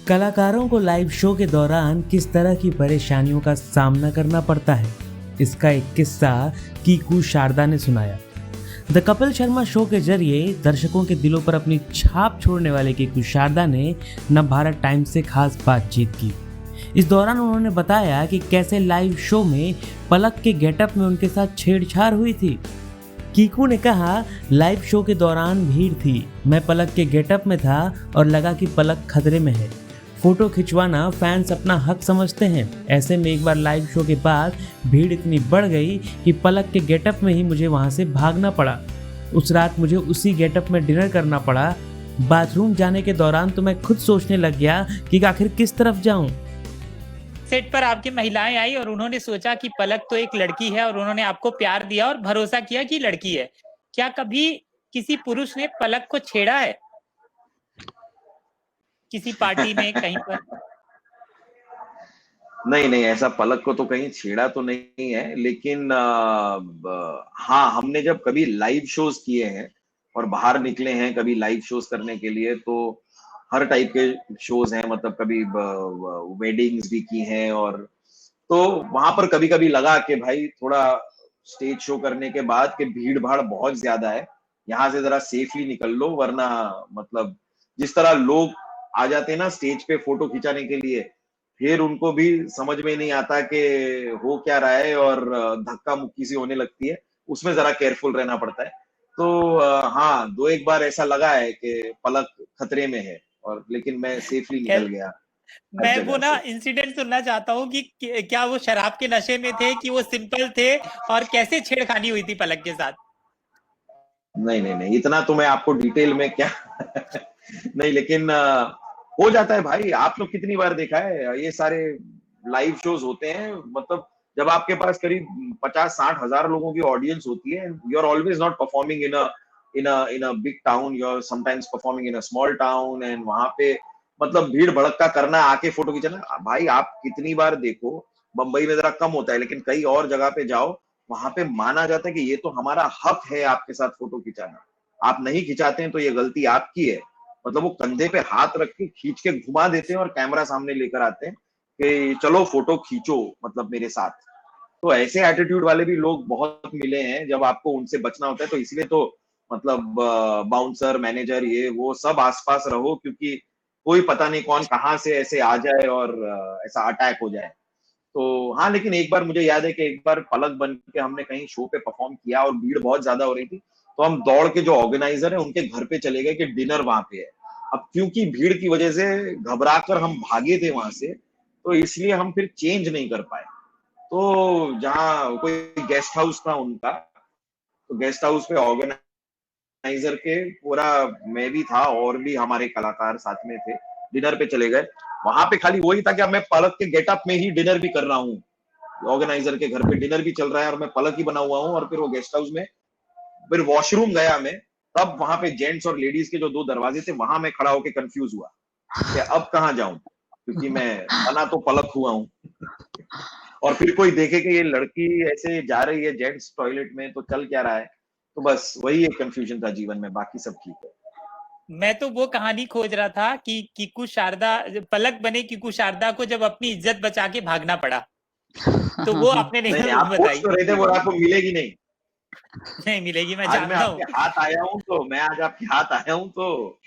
कलाकारों को live show के दौरान किस तरह की परेशानियों का सामना करना पड़ता है, इसका एक किस्सा कीकू शारदा ने सुनाया। द कपिल शर्मा शो के जरिए दर्शकों के दिलों पर अपनी छाप छोड़ने वाले कीकू शारदा ने नवभारत टाइम्स से खास बातचीत की। इस दौरान उन्होंने बताया कि कैसे लाइव शो में पलक के गेटअप में उनके साथ छेड़छाड़ हुई थी। कीकू ने कहा, लाइव शो के दौरान भीड़ थी, मैं पलक के गेटअप में था और लगा कि पलक खतरे में है। फोटो खिंचवाना फैंस अपना हक समझते हैं। ऐसे में एक बार लाइव शो के बाद भीड़ इतनी बढ़ गई कि पलक के गेटअप में ही मुझे वहां से भागना पड़ा। उस रात मुझे उसी गेटअप में डिनर करना पड़ा। बाथरूम जाने के दौरान तो मैं खुद सोचने लग गया कि आखिर किस तरफ जाऊं। सेट पर आपकी महिलाएं आई और उन्होंने सोचा कि पलक तो एक लड़की है और उन्होंने आपको प्यार दिया और भरोसा किया कि लड़की है। क्या कभी किसी पुरुष ने पलक को छेड़ा है किसी पार्टी में कहीं पर? नहीं नहीं, ऐसा पलक को तो कहीं छेड़ा तो नहीं है, लेकिन हाँ, हमने जब कभी लाइव शोज किए हैं और बाहर निकले हैं कभी लाइव शोज करने के लिए, तो हर टाइप के शोज हैं। मतलब कभी वेडिंग्स भी की हैं, और तो वहां पर कभी कभी लगा कि भाई थोड़ा स्टेज शो करने के बाद कि भीड़ भाड़ बहुत ज्यादा है, यहाँ से जरा सेफली निकल लो, वरना मतलब जिस तरह लोग आ जाते हैं ना स्टेज पे फोटो खिंचाने के लिए, फिर उनको भी समझ में नहीं आता कि हो क्या रहा है, और धक्का मुक्की सी होने लगती है, उसमें जरा केयरफुल रहना पड़ता है। तो हाँ, दो एक बार ऐसा लगा है कि पलक खतरे में है, और लेकिन मैं सेफली निकल गया हर मैं वो जगह ना से। इंसिडेंट सुनना चाहता हूँ कि क्या वो शराब के नशे में थे कि वो सिंपल थे, और कैसे छेड़खानी हुई थी पलक के साथ? नहीं नहीं नहीं, इतना तो मैं आपको डिटेल में क्या नहीं, लेकिन हो जाता है भाई। आप लोग कितनी बार देखा है ये सारे लाइव शोज होते हैं, मतलब जब आपके पास करीब 50-60 हजार लोगों की ऑडियंस होती है, you are always not performing in a big town, you are sometimes performing in a small town, and वहां पे मतलब भीड़ भड़क्का करना, आके फोटो खींचना। भाई आप कितनी बार देखो, बंबई में जरा कम होता है, लेकिन कई और जगह पे जाओ, वहां पे माना जाता है कि ये तो हमारा हक है आपके साथ फोटो खिंचाना, आप नहीं खिंचाते हैं तो ये गलती आपकी है। मतलब वो कंधे पे हाथ रख के खींच के घुमा देते हैं और कैमरा सामने लेकर आते हैं कि चलो फोटो खींचो, मतलब मेरे साथ। तो ऐसे एटीट्यूड वाले भी लोग बहुत मिले हैं, जब आपको उनसे बचना होता है तो इसलिए तो मतलब बाउंसर मैनेजर ये वो सब आसपास रहो, क्योंकि कोई पता नहीं कौन कहाँ से ऐसे आ जाए और ऐसा अटैक हो जाए। तो हाँ, लेकिन एक बार मुझे याद है कि एक बार पलक बन के हमने कहीं शो पे परफॉर्म किया और भीड़ बहुत ज्यादा हो रही थी, तो हम दौड़ के जो ऑर्गेनाइजर है उनके घर पे चले गए कि डिनर वहां पे है। अब क्योंकि भीड़ की वजह से घबरा कर हम भागे थे वहां से, तो इसलिए हम फिर चेंज नहीं कर पाए। तो जहाँ कोई गेस्ट हाउस था उनका, तो गेस्ट हाउस पे ऑर्गेनाइजर के पूरा मैं भी था और भी हमारे कलाकार साथ में थे, डिनर पे चले गए। वहां पे खाली वही था कि अब मैं पलक के गेटअप में ही डिनर भी कर रहा हूँ, ऑर्गेनाइजर के घर पे डिनर भी चल रहा है और मैं पलक ही बना हुआ हूँ, और फिर वो गेस्ट हाउस में फिर वॉशरूम गया मैं, तब वहां पे जेंट्स और लेडीज के जो दो दरवाजे थे, वहां मैं खड़ा होकर कंफ्यूज हुआ कि अब कहाँ जाऊं, क्योंकि मैं बना तो पलक हुआ हूँ और फिर कोई देखे कि ये लड़की ऐसे जा रही है जेंट्स टॉयलेट में, तो चल क्या रहा है। तो बस वही एक कंफ्यूजन था जीवन में, बाकी सब ठीक है। मैं तो वो कहानी खोज रहा था कि कीकू शारदा, पलक बने कीकू शारदा को जब अपनी इज्जत बचा के भागना पड़ा, तो वो आपने नहीं नहीं, नहीं आप खोज बताई। तो रहे थे, वो आपको मिलेगी नहीं। नहीं मिलेगी, मैं आज मैं जानता हूँ। आपके हाथ आया हूँ, तो मैं आज आपके हाथ आया हूँ तो